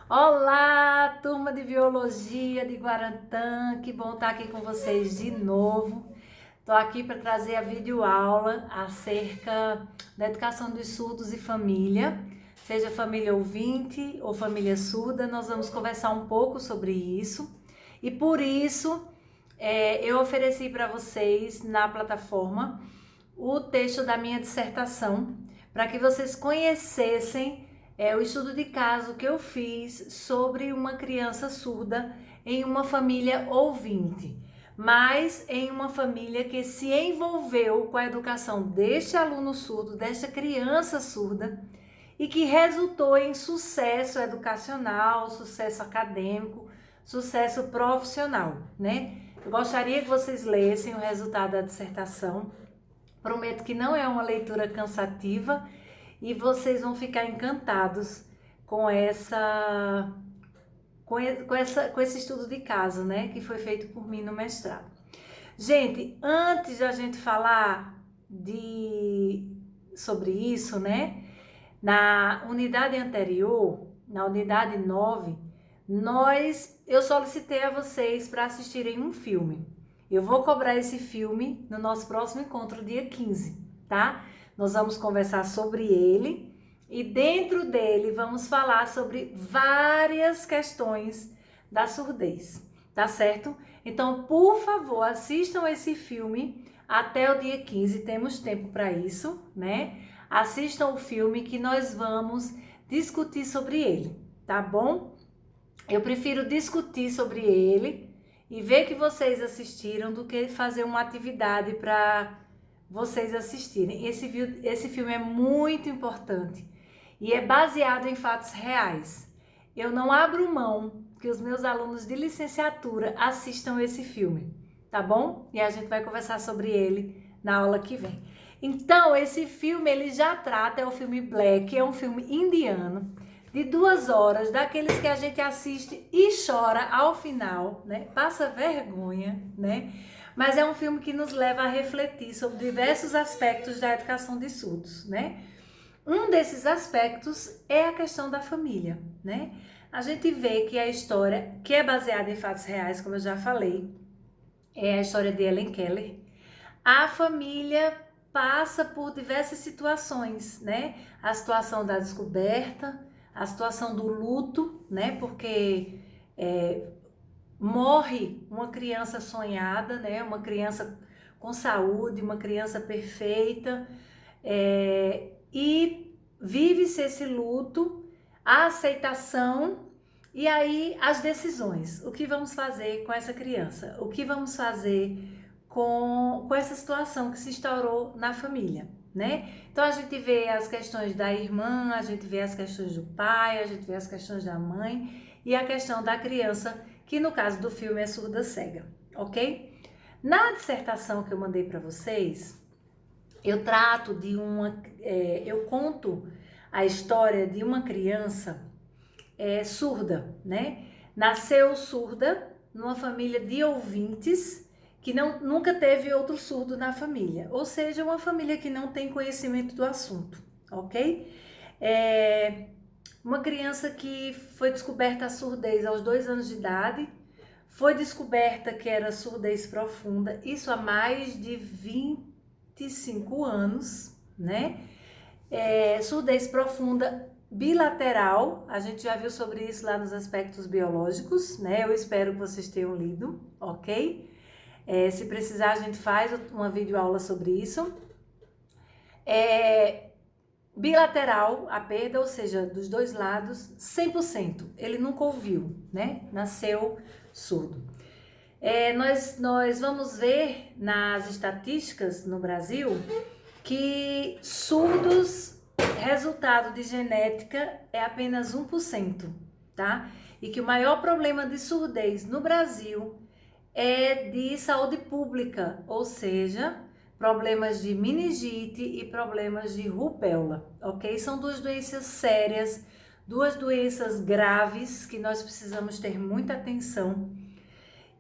Olá, turma de Biologia de Guarantã, que bom estar aqui com vocês de novo. Estou aqui para trazer a videoaula acerca da educação dos surdos e família. Seja família ouvinte ou família surda, nós vamos conversar um pouco sobre isso. E por isso, eu ofereci para vocês na plataforma o texto da minha dissertação, para que vocês conhecessem o estudo de caso que eu fiz sobre uma criança surda em uma família ouvinte, mas em uma família que se envolveu com a educação deste aluno surdo, desta criança surda, e que resultou em sucesso educacional, sucesso acadêmico, sucesso profissional, né? Eu gostaria que vocês lessem o resultado da dissertação. Prometo que não é uma leitura cansativa e vocês vão ficar encantados com com esse estudo de caso, né, que foi feito por mim no mestrado. Gente, antes de a gente falar sobre isso, né, na unidade anterior, na unidade 9, eu solicitei a vocês para assistirem um filme. Eu vou cobrar esse filme no nosso próximo encontro, dia 15, tá? Nós vamos conversar sobre ele e dentro dele vamos falar sobre várias questões da surdez, tá certo? Então, por favor, assistam esse filme até o dia 15, temos tempo para isso, né? Assistam o filme que nós vamos discutir sobre ele, tá bom? Eu prefiro discutir sobre ele e ver que vocês assistiram do que fazer uma atividade para vocês assistirem. Esse filme é muito importante e é baseado em fatos reais. Eu não abro mão que os meus alunos de licenciatura assistam esse filme, tá bom? E a gente vai conversar sobre ele na aula que vem. Então, esse filme ele já trata, é o filme Black, é um filme indiano de 2 horas, daqueles que a gente assiste e chora ao final, né? Passa vergonha, né? Mas é um filme que nos leva a refletir sobre diversos aspectos da educação de surdos, né? Um desses aspectos é a questão da família, né? A gente vê que a história, que é baseada em fatos reais, como eu já falei, é a história de Helen Keller. A família passa por diversas situações, né? A situação da descoberta, a situação do luto, né? Porque morre uma criança sonhada, né? Uma criança com saúde, uma criança perfeita, e vive-se esse luto, a aceitação e aí as decisões. O que vamos fazer com essa criança? O que vamos fazer com essa situação que se instaurou na família, né? Então a gente vê as questões da irmã, a gente vê as questões do pai, a gente vê as questões da mãe e a questão da criança, que no caso do filme é surda cega, ok? Na dissertação que eu mandei para vocês, eu trato de eu conto a história de uma criança surda, né? Nasceu surda numa família de ouvintes que nunca teve outro surdo na família, ou seja, uma família que não tem conhecimento do assunto, ok? Uma criança que foi descoberta a surdez aos 2 anos de idade, foi descoberta que era surdez profunda, isso há mais de 25 anos, né? Surdez profunda bilateral, a gente já viu sobre isso lá nos aspectos biológicos, né? Eu espero que vocês tenham lido, ok? Se precisar, a gente faz uma videoaula sobre isso. Bilateral, a perda, ou seja, dos dois lados, 100%. Ele nunca ouviu, né? Nasceu surdo. Nós vamos ver nas estatísticas no Brasil que surdos, resultado de genética, é apenas 1%, tá? E que o maior problema de surdez no Brasil é de saúde pública, ou seja, problemas de meningite e problemas de rubéola, ok? São 2 doenças sérias, 2 doenças graves que nós precisamos ter muita atenção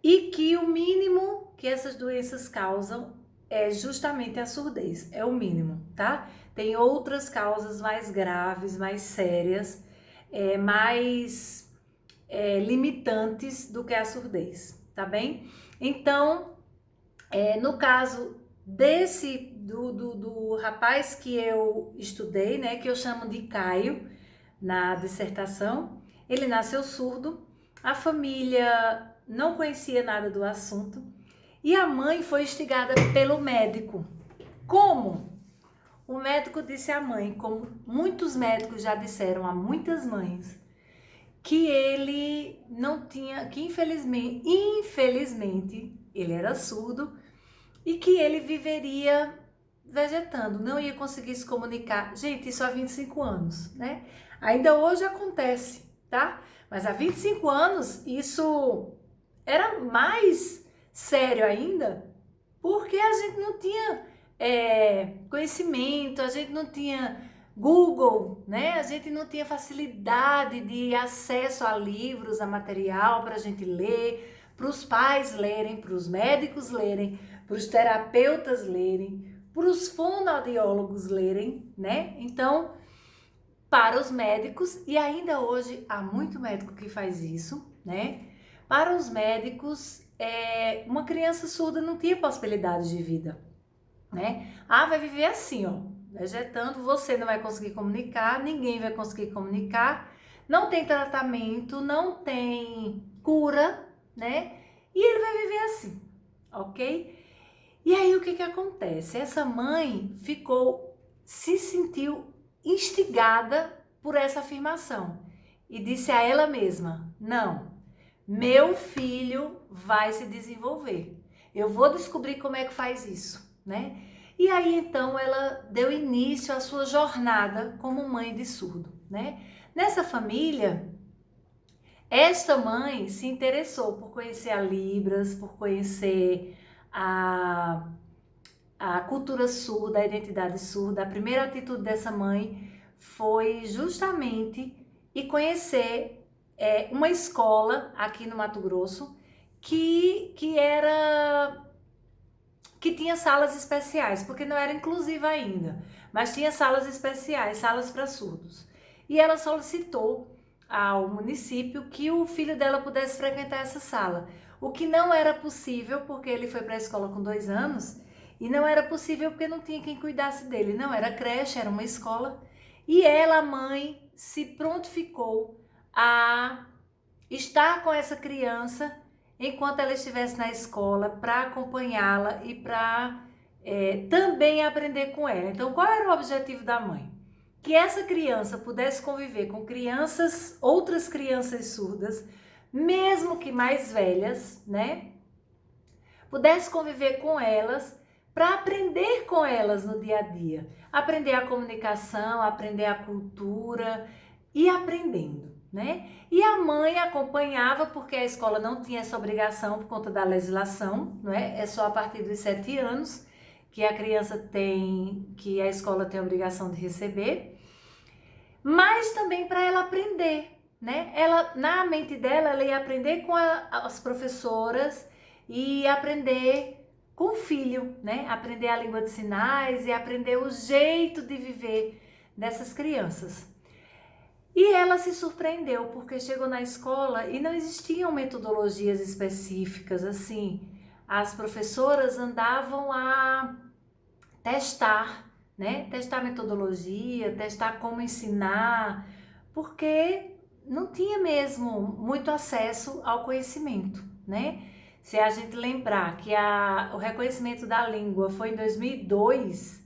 e que o mínimo que essas doenças causam é justamente a surdez, é o mínimo, tá? Tem outras causas mais graves, mais sérias, mais limitantes do que a surdez, tá bem? Então, no caso do rapaz que eu estudei, né, que eu chamo de Caio na dissertação, ele nasceu surdo, a família não conhecia nada do assunto e a mãe foi instigada pelo médico. Como? O médico disse à mãe, como muitos médicos já disseram a muitas mães, que ele não tinha, que infelizmente ele era surdo e que ele viveria vegetando, não ia conseguir se comunicar. Gente, isso há 25 anos, né? Ainda hoje acontece, tá? Mas há 25 anos isso era mais sério ainda, porque a gente não tinha conhecimento, a gente não tinha Google, né? A gente não tinha facilidade de acesso a livros, a material para a gente ler, para os pais lerem, para os médicos lerem, para os terapeutas lerem, para os fonoaudiólogos lerem, né? Então, para os médicos, e ainda hoje há muito médico que faz isso, né? Para os médicos, uma criança surda não tinha possibilidade de vida, né? Ah, vai viver assim, ó, vegetando, você não vai conseguir comunicar, ninguém vai conseguir comunicar, não tem tratamento, não tem cura, né? E ele vai viver assim, ok? E aí o que acontece? Essa mãe se sentiu instigada por essa afirmação e disse a ela mesma: não, meu filho vai se desenvolver, eu vou descobrir como é que faz isso, né? E aí então ela deu início à sua jornada como mãe de surdo, né? Nessa família, esta mãe se interessou por conhecer a Libras, por conhecer a cultura surda, a identidade surda. A primeira atitude dessa mãe foi justamente ir conhecer uma escola aqui no Mato Grosso que tinha salas especiais, porque não era inclusiva ainda, mas tinha salas especiais, salas para surdos. E ela solicitou ao município que o filho dela pudesse frequentar essa sala, o que não era possível porque ele foi para a escola com 2 anos e não era possível porque não tinha quem cuidasse dele, não era creche, era uma escola. E ela, a mãe, se prontificou a estar com essa criança enquanto ela estivesse na escola para acompanhá-la e para também aprender com ela. Então, qual era o objetivo da mãe? Que essa criança pudesse conviver com outras crianças surdas, mesmo que mais velhas, né? Pudesse conviver com elas para aprender com elas no dia a dia. Aprender a comunicação, aprender a cultura e aprendendo, né? E a mãe acompanhava, porque a escola não tinha essa obrigação por conta da legislação, não é? É só a partir dos 7 anos que a criança que a escola tem a obrigação de receber, mas também para ela aprender, né? Ela, na mente dela, ela ia aprender com as professoras e aprender com o filho, né? Aprender a língua de sinais e aprender o jeito de viver dessas crianças. E ela se surpreendeu, porque chegou na escola e não existiam metodologias específicas, assim. As professoras andavam a testar, né? Testar metodologia, testar como ensinar, porque não tinha mesmo muito acesso ao conhecimento, né? Se a gente lembrar que o reconhecimento da língua foi em 2002,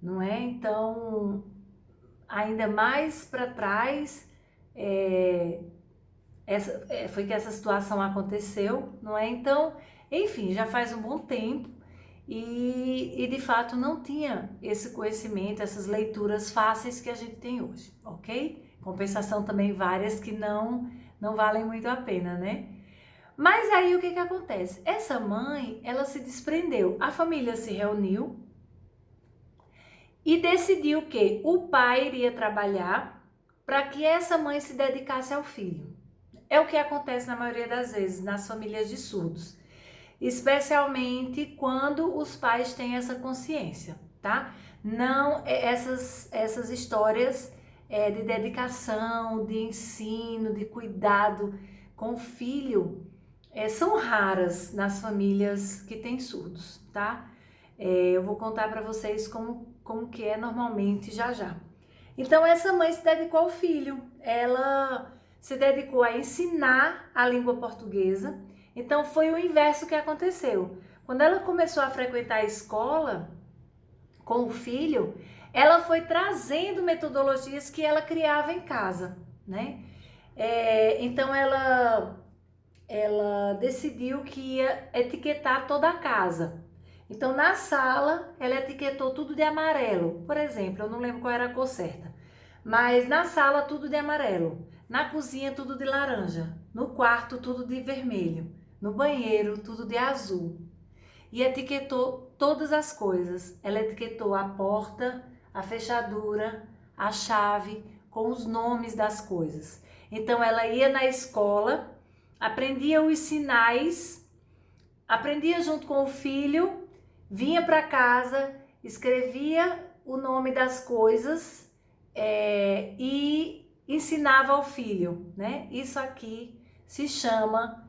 não é? Então, ainda mais para trás, foi que essa situação aconteceu, não é? Então, enfim, já faz um bom tempo e de fato não tinha esse conhecimento, essas leituras fáceis que a gente tem hoje, ok? Compensação também várias que não valem muito a pena, né? Mas aí o que acontece? Essa mãe, ela se desprendeu, a família se reuniu e decidiu que o pai iria trabalhar para que essa mãe se dedicasse ao filho. É o que acontece na maioria das vezes nas famílias de surdos, especialmente quando os pais têm essa consciência, tá? Não, essas histórias de dedicação, de ensino, de cuidado com o filho, são raras nas famílias que têm surdos, tá? Eu vou contar para vocês como que é normalmente já já. Então essa mãe se dedicou ao filho, ela se dedicou a ensinar a língua portuguesa. Então foi o inverso que aconteceu. Quando ela começou a frequentar a escola com o filho, ela foi trazendo metodologias que ela criava em casa, né? Então ela decidiu que ia etiquetar toda a casa. Então na sala ela etiquetou tudo de amarelo, por exemplo, eu não lembro qual era a cor certa, mas na sala tudo de amarelo, na cozinha tudo de laranja, no quarto tudo de vermelho, no banheiro tudo de azul. E etiquetou todas as coisas. Ela etiquetou a porta, a fechadura, a chave, com os nomes das coisas. Então ela ia na escola, aprendia os sinais, aprendia junto com o filho, vinha para casa, escrevia o nome das coisas e ensinava ao filho, né? Isso aqui se chama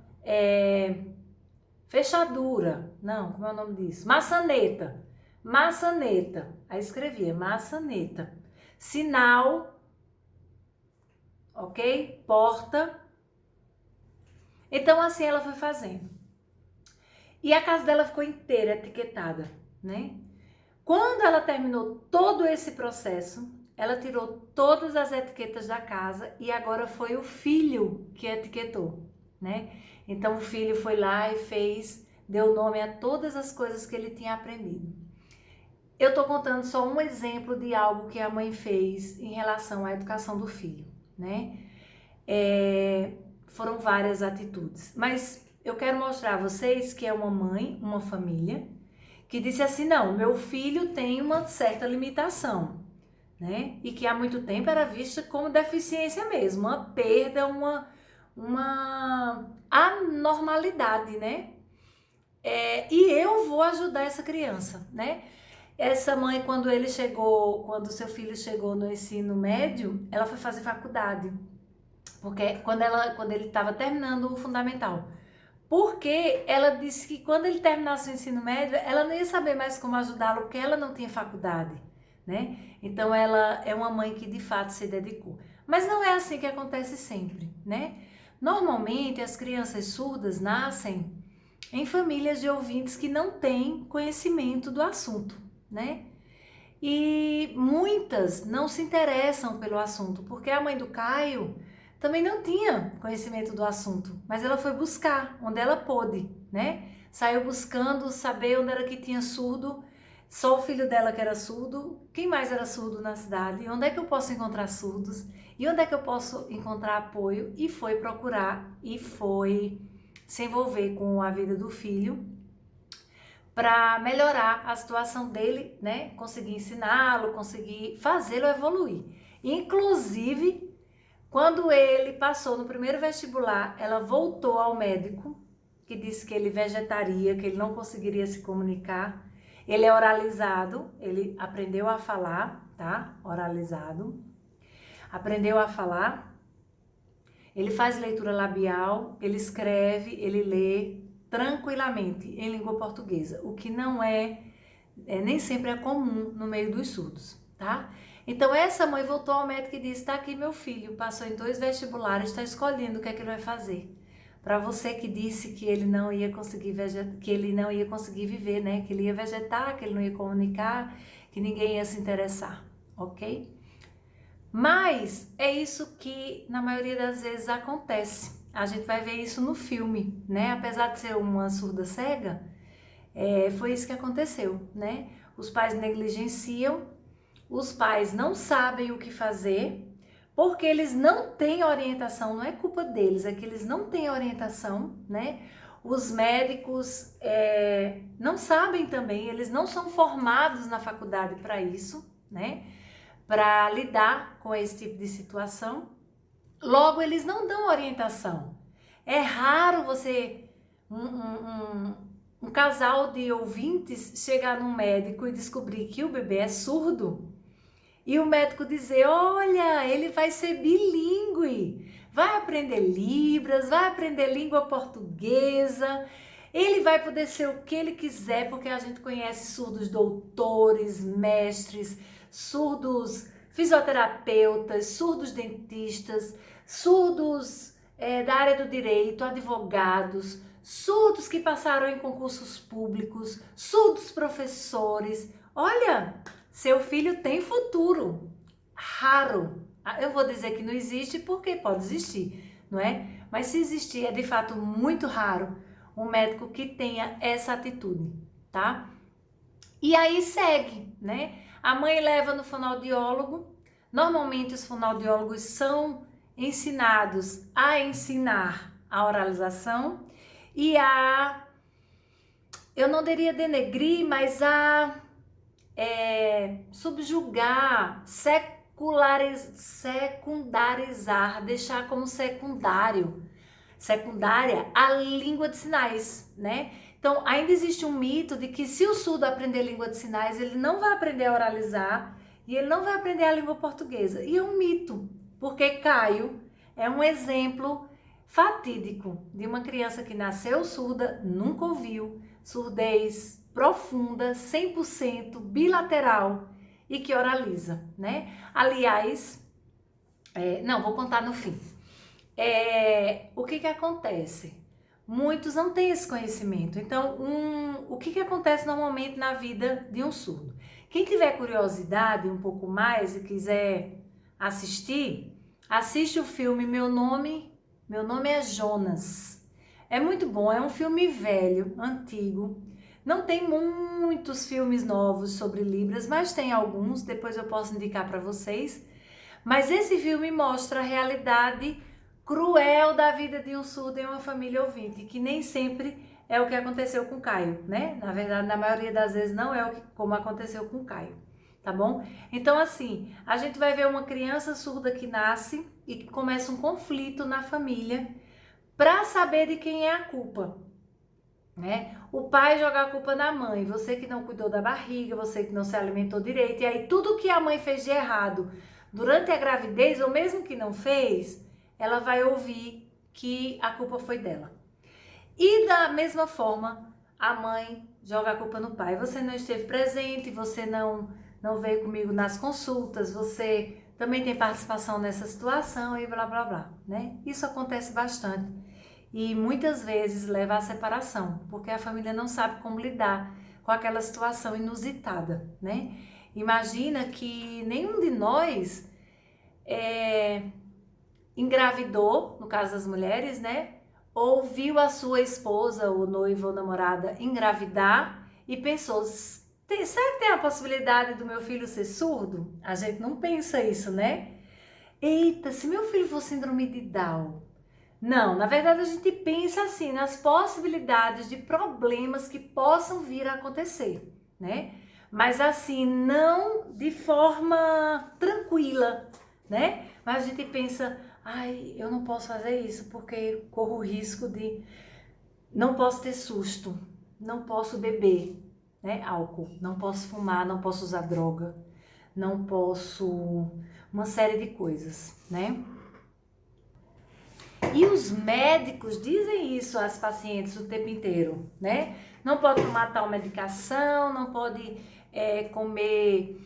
fechadura, não, como é o nome disso? Maçaneta, maçaneta, aí escrevia maçaneta, sinal, ok? Porta. Então assim ela foi fazendo. E a casa dela ficou inteira etiquetada, né? Quando ela terminou todo esse processo, ela tirou todas as etiquetas da casa e agora foi o filho que etiquetou, né? Então o filho foi lá e deu nome a todas as coisas que ele tinha aprendido. Eu tô contando só um exemplo de algo que a mãe fez em relação à educação do filho, né? Foram várias atitudes, mas eu quero mostrar a vocês que é uma mãe, uma família, que disse assim, não, meu filho tem uma certa limitação, né? E que há muito tempo era vista como deficiência mesmo, uma perda, uma anormalidade, né? E eu vou ajudar essa criança, né? Essa mãe, quando seu filho chegou no ensino médio, ela foi fazer faculdade, porque quando ele estava terminando o fundamental. Porque ela disse que quando ele terminasse o ensino médio, ela não ia saber mais como ajudá-lo, porque ela não tinha faculdade, né? Então ela é uma mãe que de fato se dedicou. Mas não é assim que acontece sempre, né? Normalmente as crianças surdas nascem em famílias de ouvintes que não têm conhecimento do assunto, né? E muitas não se interessam pelo assunto, porque a mãe do Caio também não tinha conhecimento do assunto, mas ela foi buscar onde ela pôde, né? Saiu buscando saber onde era que tinha surdo, só o filho dela que era surdo, quem mais era surdo na cidade, onde é que eu posso encontrar surdos, e onde é que eu posso encontrar apoio, e foi procurar, e foi se envolver com a vida do filho, para melhorar a situação dele, né? Conseguir ensiná-lo, conseguir fazê-lo evoluir. Inclusive, quando ele passou no primeiro vestibular, ela voltou ao médico, que disse que ele vegetaria, que ele não conseguiria se comunicar. Ele é oralizado, ele aprendeu a falar, tá? Oralizado. Aprendeu a falar. Ele faz leitura labial, ele escreve, ele lê tranquilamente em língua portuguesa, o que não nem sempre é comum no meio dos surdos, tá? Então essa mãe voltou ao médico e disse, tá aqui meu filho, passou em 2 vestibulares, está escolhendo o que é que ele vai fazer. Para você que disse que ele não ia conseguir viver, né? Que ele ia vegetar, que ele não ia comunicar, que ninguém ia se interessar, ok? Mas é isso que na maioria das vezes acontece. A gente vai ver isso no filme, né? Apesar de ser uma surda cega, foi isso que aconteceu, né? Os pais negligenciam, os pais não sabem o que fazer, porque eles não têm orientação, não é culpa deles, é que eles não têm orientação, né? Os médicos não sabem também, eles não são formados na faculdade para isso, né? Para lidar com esse tipo de situação. Logo, eles não dão orientação. É raro um casal de ouvintes chegar num médico e descobrir que o bebê é surdo E o médico dizer, olha, ele vai ser bilíngue, vai aprender Libras, vai aprender língua portuguesa, ele vai poder ser o que ele quiser, porque a gente conhece surdos doutores, mestres, surdos fisioterapeutas, surdos dentistas, surdos da área do direito, advogados, surdos que passaram em concursos públicos, surdos professores. Olha, seu filho tem futuro. Raro. Eu vou dizer que não existe porque pode existir, não é? Mas se existir, é de fato muito raro um médico que tenha essa atitude, tá? E aí segue, né? A mãe leva no fonoaudiólogo. Normalmente os fonoaudiólogos são ensinados a ensinar a oralização e eu não diria denegrir, mas a subjugar, secundarizar, deixar como secundária a língua de sinais, né? Então, ainda existe um mito de que se o surdo aprender língua de sinais, ele não vai aprender a oralizar e ele não vai aprender a língua portuguesa. E é um mito, porque Caio é um exemplo fatídico de uma criança que nasceu surda, nunca ouviu, surdez profunda, 100% bilateral e que oraliza, né? Aliás, não, vou contar no fim. O que acontece? Muitos não têm esse conhecimento. Então, o que acontece normalmente na vida de um surdo? Quem tiver curiosidade um pouco mais e quiser assistir, assiste o filme Meu Nome é Jonas. É muito bom, é um filme velho, antigo. Não tem muitos filmes novos sobre Libras, mas tem alguns, depois eu posso indicar para vocês. Mas esse filme mostra a realidade cruel da vida de um surdo em uma família ouvinte, que nem sempre é o que aconteceu com Caio, né? Na verdade, na maioria das vezes não é como aconteceu com Caio, tá bom? Então, assim, a gente vai ver uma criança surda que nasce e que começa um conflito na família para saber de quem é a culpa, né? O pai joga a culpa na mãe, você que não cuidou da barriga, você que não se alimentou direito, e aí tudo que a mãe fez de errado durante a gravidez, ou mesmo que não fez, ela vai ouvir que a culpa foi dela. E da mesma forma, a mãe joga a culpa no pai. Você não esteve presente, você não veio comigo nas consultas, você também tem participação nessa situação e blá blá blá, né? Isso acontece bastante e muitas vezes leva à separação, porque a família não sabe como lidar com aquela situação inusitada, né? Imagina que nenhum de nós engravidou, no caso das mulheres, né? Ou viu a sua esposa, ou noiva ou namorada engravidar e pensou, será que tem a possibilidade do meu filho ser surdo? A gente não pensa isso, né? Eita, se meu filho for síndrome de Down. Não, na verdade a gente pensa assim, nas possibilidades de problemas que possam vir a acontecer, né? Mas assim, não de forma tranquila, né? Mas a gente pensa, ai, eu não posso fazer isso porque corro o risco de... Não posso ter susto, não posso beber, né, álcool, não posso fumar, não posso usar droga, não posso... uma série de coisas, né? E os médicos dizem isso às pacientes o tempo inteiro, né? Não pode tomar tal medicação, não pode comer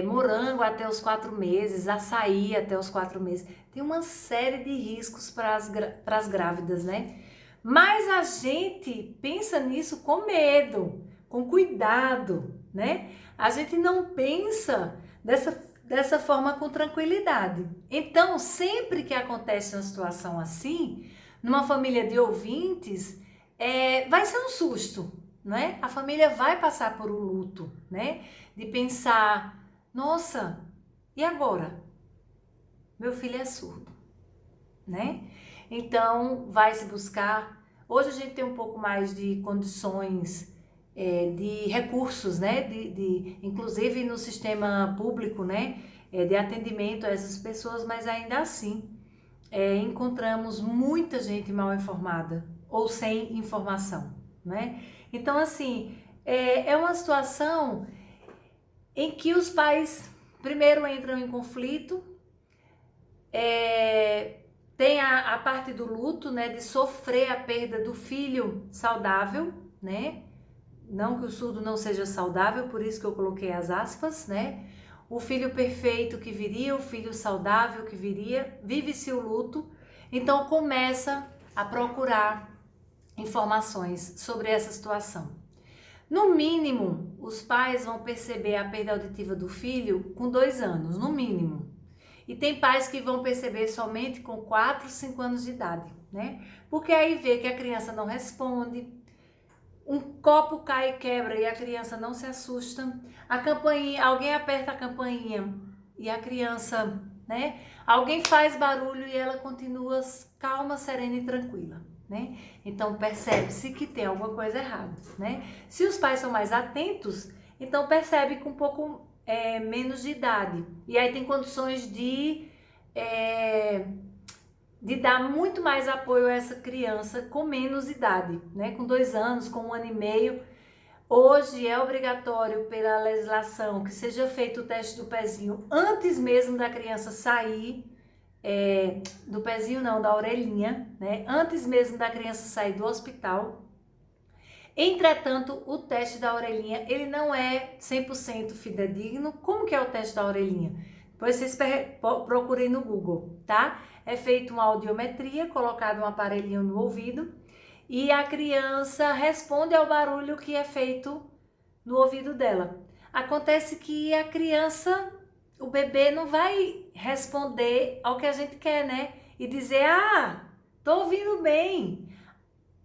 morango até os 4 meses, açaí até os 4 meses. Tem uma série de riscos para as grávidas, né? Mas a gente pensa nisso com medo, com cuidado, né? A gente não pensa dessa forma com tranquilidade. Então, sempre que acontece uma situação assim, numa família de ouvintes, vai ser um susto, né? A família vai passar por um luto, né? De pensar, nossa, e agora? Meu filho é surdo, né? Então, vai se buscar. Hoje a gente tem um pouco mais de condições, de recursos, né? Inclusive no sistema público, né? De atendimento a essas pessoas, mas ainda assim encontramos muita gente mal informada ou sem informação, né? Então, assim, é uma situação em que os pais primeiro entram em conflito, tem a parte do luto, né, de sofrer a perda do filho saudável, né, não que o surdo não seja saudável, por isso que eu coloquei as aspas, né, o filho perfeito que viria, o filho saudável que viria, vive-se o luto, então começa a procurar informações sobre essa situação. No mínimo, os pais vão perceber a perda auditiva do filho com 2 anos, no mínimo. E tem pais que vão perceber somente com 4, 5 anos de idade, né? Porque aí vê que a criança não responde, um copo cai e quebra e a criança não se assusta, a campainha, alguém aperta a campainha e a criança, né? Alguém faz barulho e ela continua calma, serena e tranquila, né? Então percebe-se que tem alguma coisa errada, né? Se os pais são mais atentos, então percebe com um pouco menos de idade. E aí tem condições de dar muito mais apoio a essa criança com menos idade, né? Com 2 anos, com 1 ano e meio. Hoje é obrigatório pela legislação que seja feito o teste do pezinho antes mesmo da criança sair, do pezinho não, da orelhinha, né? Antes mesmo da criança sair do hospital. Entretanto, o teste da orelhinha, ele não é 100% fidedigno. Como que é o teste da orelhinha? Depois vocês procurem no Google, tá? É feita uma audiometria, colocado um aparelhinho no ouvido e a criança responde ao barulho que é feito no ouvido dela. Acontece que a criança, o bebê não vai responder ao que a gente quer, né? E dizer, tô ouvindo bem.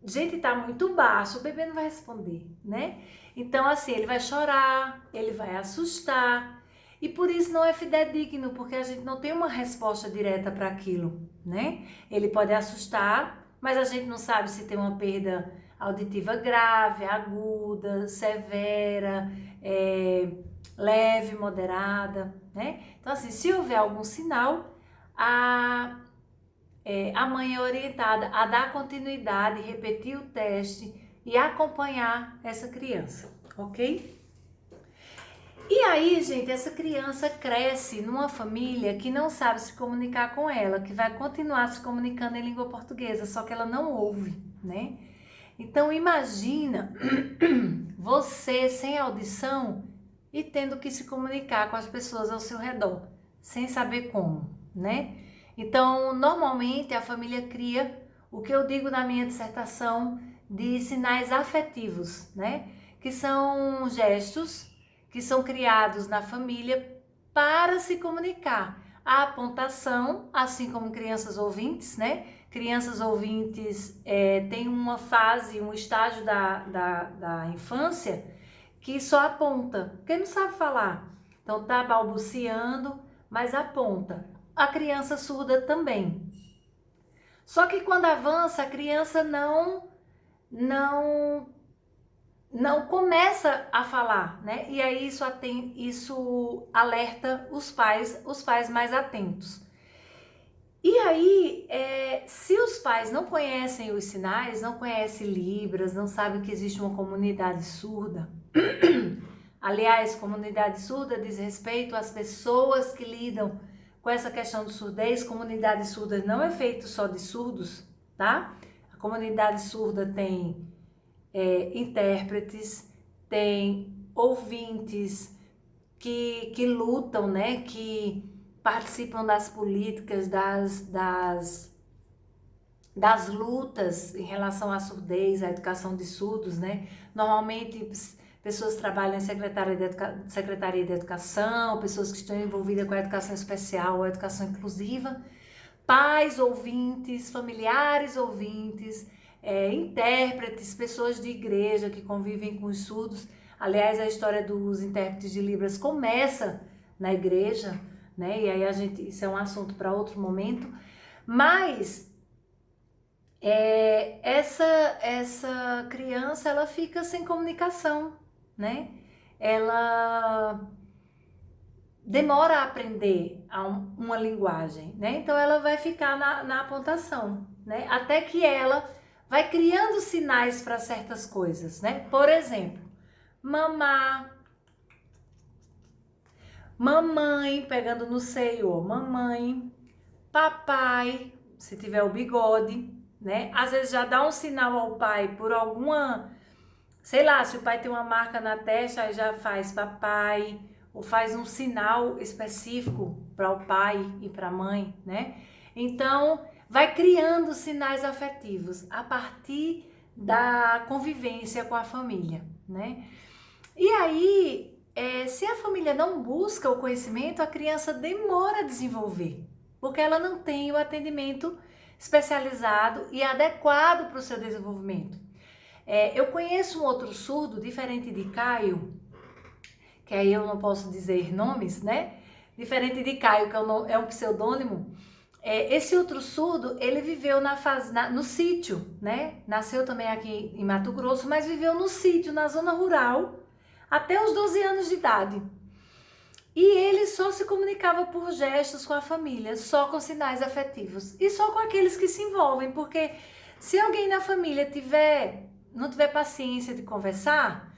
Gente, tá muito baixo, o bebê não vai responder, né? Então, assim, ele vai chorar, ele vai assustar, e por isso não é fidedigno, porque a gente não tem uma resposta direta para aquilo, né? Ele pode assustar, mas a gente não sabe se tem uma perda auditiva grave, aguda, severa, leve, moderada, né? Então, assim, se houver algum sinal, a mãe é orientada a dar continuidade, repetir o teste e acompanhar essa criança, ok? E aí, gente, essa criança cresce numa família que não sabe se comunicar com ela, que vai continuar se comunicando em língua portuguesa, só que ela não ouve, né? Então, imagina você sem audição e tendo que se comunicar com as pessoas ao seu redor, sem saber como, né? Então, normalmente a família cria o que eu digo na minha dissertação de sinais afetivos, né? Que são gestos que são criados na família para se comunicar. A apontação, assim como crianças ouvintes, né? Crianças ouvintes têm uma fase, um estágio da infância que só aponta, porque não sabe falar. Então tá balbuciando, mas aponta. A criança surda também. Só que quando avança, a criança não começa a falar, né? E aí isso alerta os pais mais atentos. E aí, se os pais não conhecem os sinais, não conhecem Libras, não sabem que existe uma comunidade surda, aliás, comunidade surda diz respeito às pessoas que lidam com essa questão do surdez. Comunidade surda não é feito só de surdos, tá? A comunidade surda tem intérpretes, tem ouvintes que lutam, né? Que participam das políticas, das lutas em relação à surdez, à educação de surdos, né? Normalmente pessoas que trabalham em Secretaria de Educação, pessoas que estão envolvidas com a educação especial, a educação inclusiva, pais ouvintes, familiares ouvintes, intérpretes, pessoas de igreja que convivem com os surdos. Aliás, a história dos intérpretes de Libras começa na igreja, né? E aí isso é um assunto para outro momento. Mas essa criança, ela fica sem comunicação, né? Ela demora a aprender uma linguagem, né? Então ela vai ficar na apontação, né? Até que ela vai criando sinais para certas coisas, né? Por exemplo, mamar, mamãe pegando no seio, ó, mamãe, papai, se tiver o bigode, né? Às vezes já dá um sinal ao pai por alguma, sei lá, se o pai tem uma marca na testa, aí já faz papai, ou faz um sinal específico para o pai e para a mãe, né? Então, vai criando sinais afetivos a partir da convivência com a família, né? E aí, se a família não busca o conhecimento, a criança demora a desenvolver, porque ela não tem o atendimento especializado e adequado para o seu desenvolvimento. Eu conheço um outro surdo, diferente de Caio, que aí eu não posso dizer nomes, né? Diferente de Caio, que é um pseudônimo. Esse outro surdo, ele viveu no sítio, né? Nasceu também aqui em Mato Grosso, mas viveu no sítio, na zona rural, até os 12 anos de idade. E ele só se comunicava por gestos com a família, só com sinais afetivos. E só com aqueles que se envolvem, porque se alguém na família não tiver paciência de conversar,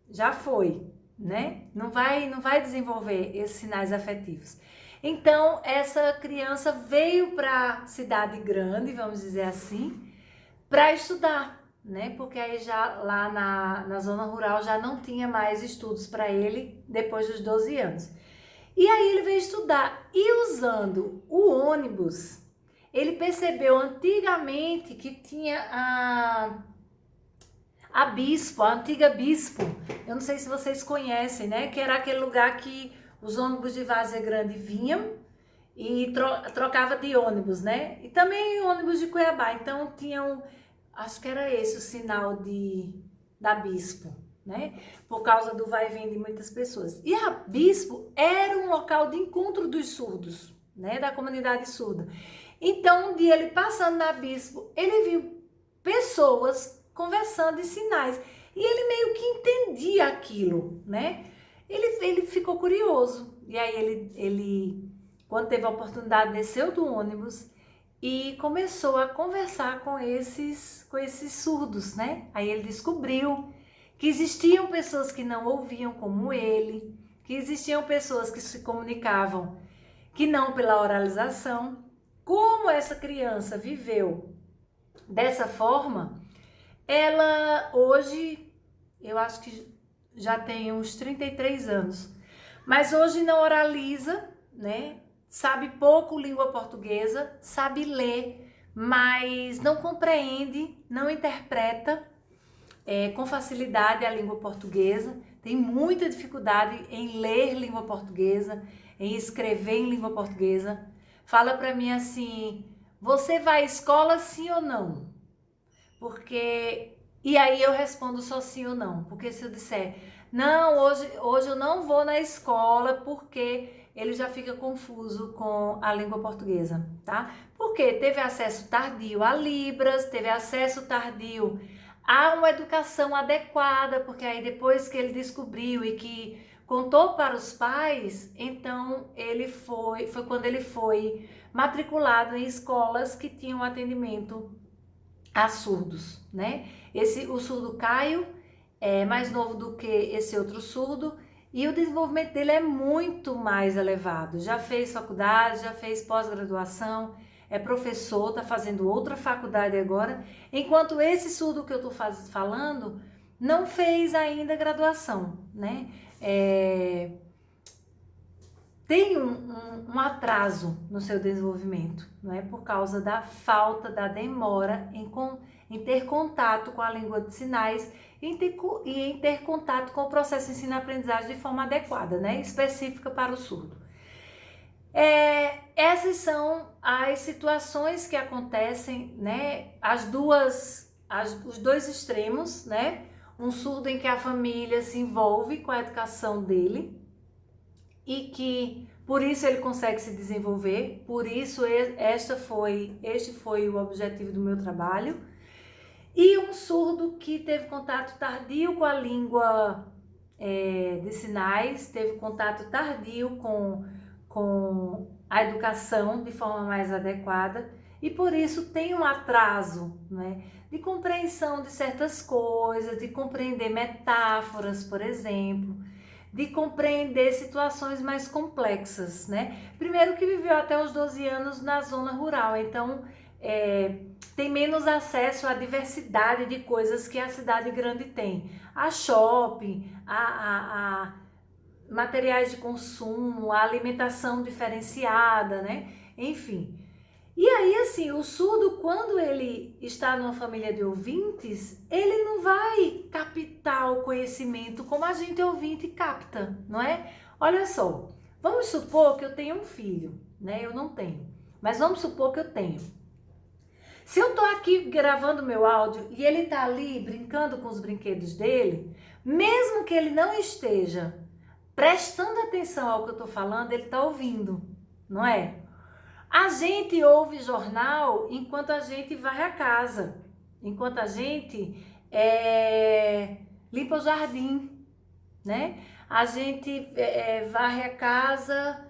já foi, né? Não vai desenvolver esses sinais afetivos. Então, essa criança veio para a cidade grande, vamos dizer assim, para estudar, né? Porque aí já lá na zona rural já não tinha mais estudos para ele depois dos 12 anos. E aí ele veio estudar e usando o ônibus, ele percebeu antigamente que tinha a antiga Bispo. Eu não sei se vocês conhecem, né? Que era aquele lugar que os ônibus de Várzea Grande vinham e trocava de ônibus, né? E também ônibus de Cuiabá. Então tinham, acho que era esse o sinal da Bispo, né? Por causa do vai e vem de muitas pessoas. E a Bispo era um local de encontro dos surdos, né? Da comunidade surda. Então um dia ele passando na Bispo, ele viu pessoas conversando em sinais. E ele meio que entendia aquilo, né? Ele ficou curioso. E aí ele, quando teve a oportunidade, desceu do ônibus e começou a conversar com esses surdos, né? Aí ele descobriu que existiam pessoas que não ouviam como ele, que existiam pessoas que se comunicavam que não pela oralização. Como essa criança viveu dessa forma, ela hoje, eu acho que já tem uns 33 anos, mas hoje não oraliza, né? Sabe pouco língua portuguesa, sabe ler, mas não compreende, não interpreta com facilidade a língua portuguesa, tem muita dificuldade em ler língua portuguesa, em escrever em língua portuguesa. Fala para mim assim, você vai à escola sim ou não? Porque, e aí eu respondo só sim ou não, porque se eu disser, não, hoje eu não vou na escola, porque ele já fica confuso com a língua portuguesa, tá? Porque teve acesso tardio a Libras, teve acesso tardio a uma educação adequada, porque aí depois que ele descobriu e que contou para os pais, então foi quando ele foi matriculado em escolas que tinham atendimento a surdos, né? O surdo Caio é mais novo do que esse outro surdo e o desenvolvimento dele é muito mais elevado. Já fez faculdade, já fez pós-graduação, é professor, tá fazendo outra faculdade agora, enquanto esse surdo que eu tô falando não fez ainda graduação, né? Tem um atraso no seu desenvolvimento, não é? Por causa da falta, da demora em ter contato com a língua de sinais e em ter contato com o processo de ensino-aprendizagem de forma adequada, né? Específica para o surdo. Essas são as situações que acontecem, né? Os dois extremos, né? Um surdo em que a família se envolve com a educação dele e que por isso ele consegue se desenvolver, por isso este foi o objetivo do meu trabalho. E um surdo que teve contato tardio com a língua de sinais, teve contato tardio com a educação de forma mais adequada e por isso tem um atraso, né, de compreensão de certas coisas, de compreender metáforas, por exemplo, de compreender situações mais complexas, né? Primeiro que viveu até os 12 anos na zona rural, então tem menos acesso à diversidade de coisas que a cidade grande tem. A shopping, a materiais de consumo, a alimentação diferenciada, né? Enfim. E aí, assim, o surdo, quando ele está numa família de ouvintes, ele não vai captar o conhecimento como a gente ouvinte capta, não é? Olha só, vamos supor que eu tenho um filho, né? Eu não tenho, mas vamos supor que eu tenho. Se eu tô aqui gravando meu áudio e ele tá ali brincando com os brinquedos dele, mesmo que ele não esteja prestando atenção ao que eu tô falando, ele tá ouvindo, não é? A gente ouve jornal enquanto a gente varre a casa, enquanto a gente limpa o jardim, né? A gente varre a casa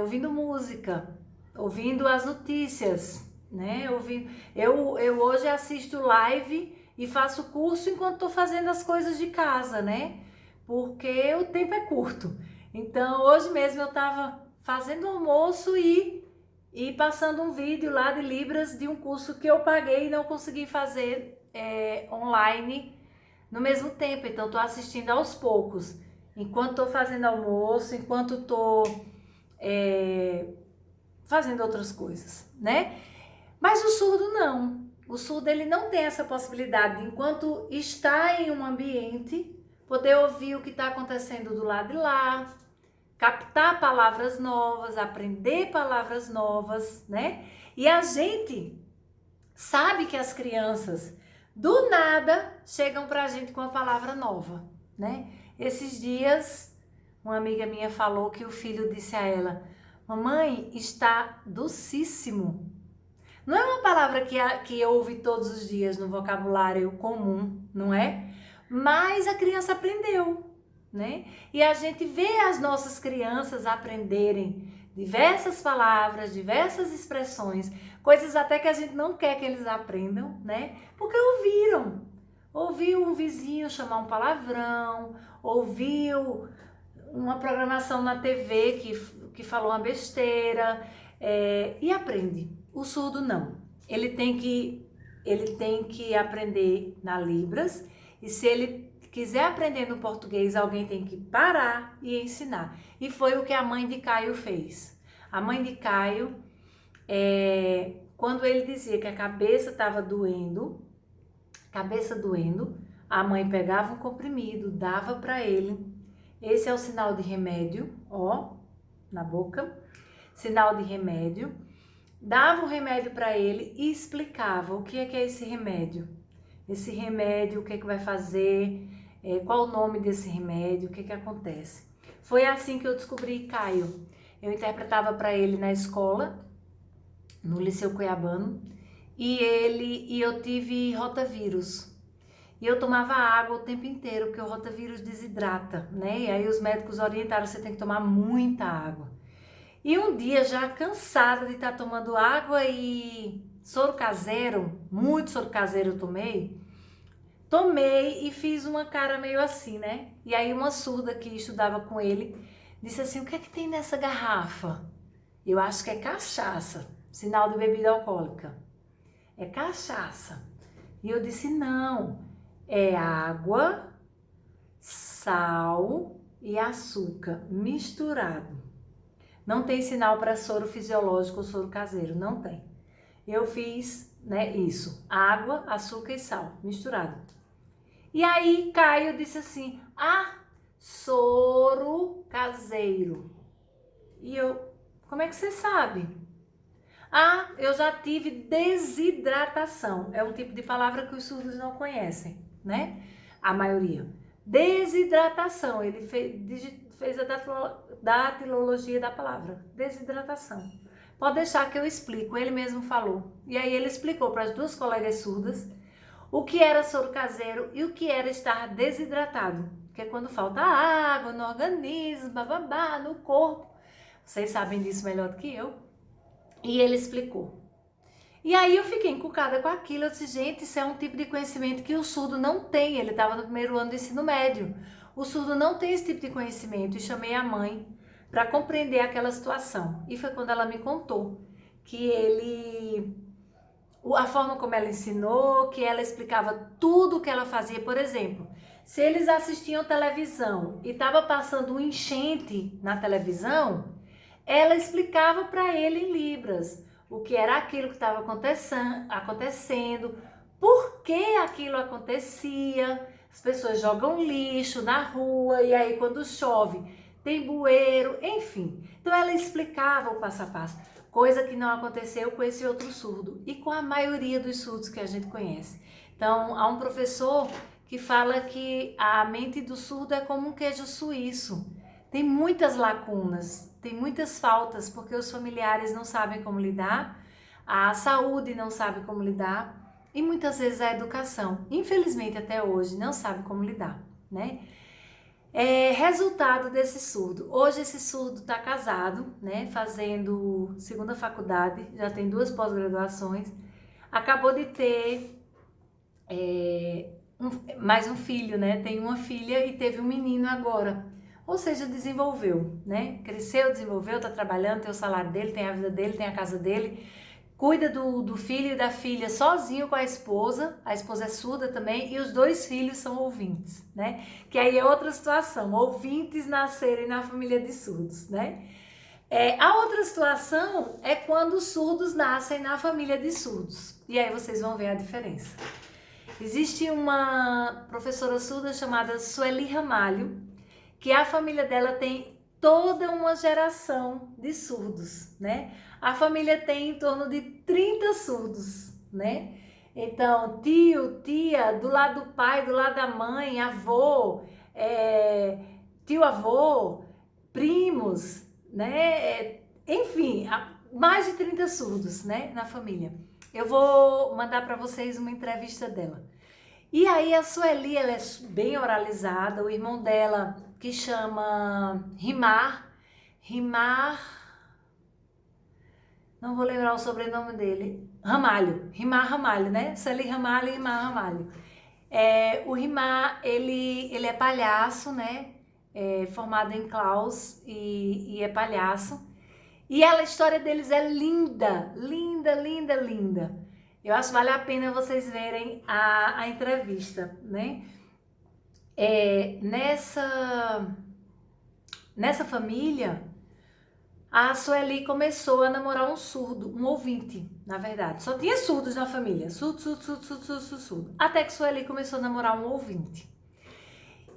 ouvindo música, ouvindo as notícias, né? Eu hoje assisto live e faço curso enquanto estou fazendo as coisas de casa, né? Porque o tempo é curto. Então, hoje mesmo eu estava fazendo almoço e passando um vídeo lá de Libras de um curso que eu paguei e não consegui fazer online no mesmo tempo. Então, estou assistindo aos poucos, enquanto estou fazendo almoço, enquanto estou fazendo outras coisas, né? Mas o surdo não. O surdo ele não tem essa possibilidade de, enquanto está em um ambiente, poder ouvir o que está acontecendo do lado de lá, captar palavras novas, aprender palavras novas, né? E a gente sabe que as crianças do nada chegam pra gente com uma palavra nova, né? Esses dias, uma amiga minha falou que o filho disse a ela: mamãe, está docíssimo. Não é uma palavra que ouve todos os dias no vocabulário comum, não é? Mas a criança aprendeu, né? E a gente vê as nossas crianças aprenderem diversas palavras, diversas expressões, coisas até que a gente não quer que eles aprendam, né? Porque ouviram. Ouviu um vizinho chamar um palavrão, ouviu uma programação na TV que falou uma besteira, e aprende. O surdo não. Ele tem que aprender na Libras, e se ele quiser aprender no português, alguém tem que parar e ensinar. E foi o que a mãe de Caio fez. A mãe de Caio, quando ele dizia que a cabeça estava doendo, a mãe pegava um comprimido, dava para ele. Esse é o sinal de remédio, ó, na boca, sinal de remédio. Dava o remédio para ele e explicava o que é esse remédio. Esse remédio, o que vai fazer, qual o nome desse remédio, o que acontece. Foi assim que eu descobri Caio. Eu interpretava para ele na escola, no Liceu Cuiabano, e eu tive rotavírus. E eu tomava água o tempo inteiro, porque o rotavírus desidrata, né? E aí os médicos orientaram, você tem que tomar muita água. E um dia, já cansada de estar tomando água e soro caseiro, muito soro caseiro eu tomei e fiz uma cara meio assim, né? E aí uma surda que estudava com ele disse assim: o que é que tem nessa garrafa? Eu acho que é cachaça, sinal de bebida alcoólica. É cachaça. E eu disse: não, é água, sal e açúcar misturado. Não tem sinal para soro fisiológico ou soro caseiro, não tem. Eu fiz, né, isso, água, açúcar e sal, misturado. E aí Caio disse assim: soro caseiro. E eu: como é que você sabe? Eu já tive desidratação. É um tipo de palavra que os surdos não conhecem, né? A maioria. Desidratação. Ele fez a datilologia da palavra. Desidratação. Pode deixar que eu explico. Ele mesmo falou. E aí ele explicou para as duas colegas surdas o que era soro caseiro e o que era estar desidratado. Que é quando falta água no organismo, bababá, no corpo. Vocês sabem disso melhor do que eu. E ele explicou. E aí eu fiquei encucada com aquilo. Eu disse: gente, isso é um tipo de conhecimento que o surdo não tem. Ele estava no primeiro ano do ensino médio. O surdo não tem esse tipo de conhecimento e chamei a mãe para compreender aquela situação. E foi quando ela me contou que a forma como ela ensinou, que ela explicava tudo o que ela fazia. Por exemplo, se eles assistiam televisão e estava passando um enchente na televisão, ela explicava para ele em libras o que era aquilo que estava acontecendo, por que aquilo acontecia. As pessoas jogam lixo na rua e aí quando chove tem bueiro, enfim. Então ela explicava o passo a passo, coisa que não aconteceu com esse outro surdo e com a maioria dos surdos que a gente conhece. Então há um professor que fala que a mente do surdo é como um queijo suíço. Tem muitas lacunas, tem muitas faltas, porque os familiares não sabem como lidar, a saúde não sabe como lidar e muitas vezes a educação, infelizmente até hoje, não sabe como lidar, né? Resultado desse surdo. Hoje esse surdo está casado, né? Fazendo segunda faculdade, já tem 2 pós-graduações, acabou de ter mais um filho, né? Tem uma filha e teve um menino agora. Ou seja, desenvolveu, né? Cresceu, desenvolveu, tá trabalhando, tem o salário dele, tem a vida dele, tem a casa dele. Cuida do filho e da filha sozinho com a esposa é surda também, e os 2 filhos são ouvintes, né? Que aí é outra situação, ouvintes nascerem na família de surdos, né? A outra situação é quando os surdos nascem na família de surdos, e aí vocês vão ver a diferença. Existe uma professora surda chamada Sueli Ramalho, que a família dela tem toda uma geração de surdos, né? A família tem em torno de 30 surdos, né? Então, tio, tia, do lado do pai, do lado da mãe, avô, tio-avô, primos, né? Enfim, mais de 30 surdos, né? Na família. Eu vou mandar para vocês uma entrevista dela. E aí a Sueli, ela é bem oralizada, o irmão dela, que chama Rimar, não vou lembrar o sobrenome dele, Rimar Ramalho, né? Sueli Ramalho e Rimar Ramalho. O Rimar, ele é palhaço, né? Formado em Klaus e é palhaço. E a história deles é linda, linda, linda, linda. Eu acho que vale a pena vocês verem a entrevista, né? Nessa família, a Sueli começou a namorar um surdo, um ouvinte, na verdade. Só tinha surdos na família, surdo. Até que Sueli começou a namorar um ouvinte.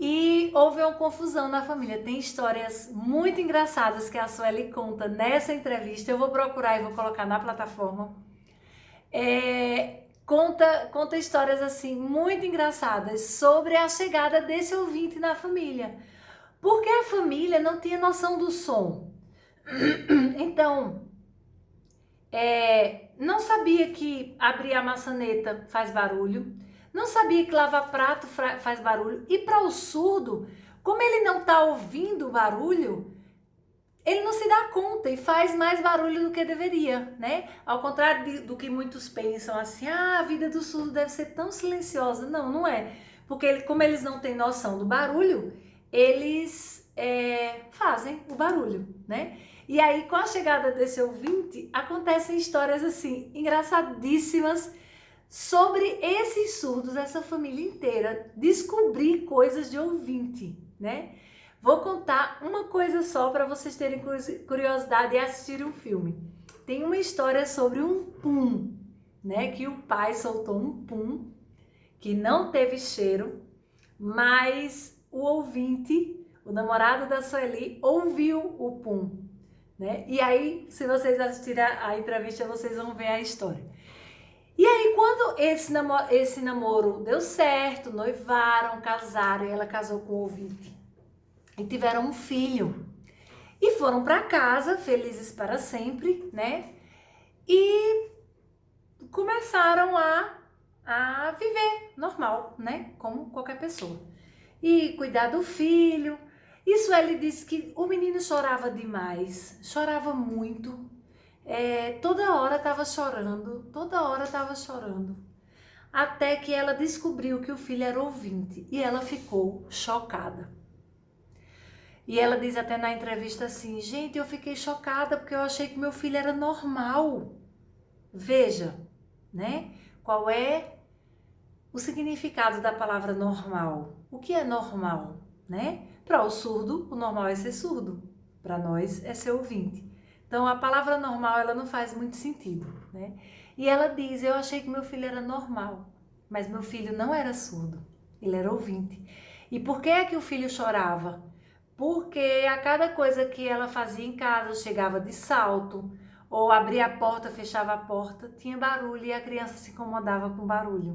E houve uma confusão na família. Tem histórias muito engraçadas que a Sueli conta nessa entrevista. Eu vou procurar e vou colocar na plataforma. Conta histórias assim muito engraçadas sobre a chegada desse ouvinte na família. Porque a família não tinha noção do som. Então, não sabia que abrir a maçaneta faz barulho, não sabia que lavar prato faz barulho. E para o surdo, como ele não está ouvindo o barulho, ele não se dá conta e faz mais barulho do que deveria, né? Ao contrário do que muitos pensam assim, a vida do surdo deve ser tão silenciosa. Não, não é. Porque como eles não têm noção do barulho, eles fazem o barulho, né? E aí, com a chegada desse ouvinte, acontecem histórias assim, engraçadíssimas sobre esses surdos, essa família inteira, descobrir coisas de ouvinte, né? Vou contar uma coisa só para vocês terem curiosidade e assistirem um filme. Tem uma história sobre um pum, né? Que o pai soltou um pum, que não teve cheiro, mas o ouvinte, o namorado da Sueli, ouviu o pum, né? E aí, se vocês assistirem a entrevista, vocês vão ver a história. E aí, quando esse namoro deu certo, noivaram, casaram, e ela casou com o ouvinte, e tiveram um filho. E foram para casa, felizes para sempre, né? E começaram a viver normal, né? Como qualquer pessoa. E cuidar do filho. Isso ele disse que o menino chorava demais, chorava muito. Toda hora estava chorando, Até que ela descobriu que o filho era ouvinte e ela ficou chocada. E ela diz até na entrevista assim, gente, eu fiquei chocada porque eu achei que meu filho era normal. Veja, né? Qual é o significado da palavra normal? O que é normal, né? Para o surdo, o normal é ser surdo. Para nós, é ser ouvinte. Então, a palavra normal, ela não faz muito sentido, né? E ela diz, eu achei que meu filho era normal, mas meu filho não era surdo, ele era ouvinte. E por que é que o filho chorava? Porque a cada coisa que ela fazia em casa, chegava de salto, ou abria a porta, fechava a porta, tinha barulho e a criança se incomodava com barulho.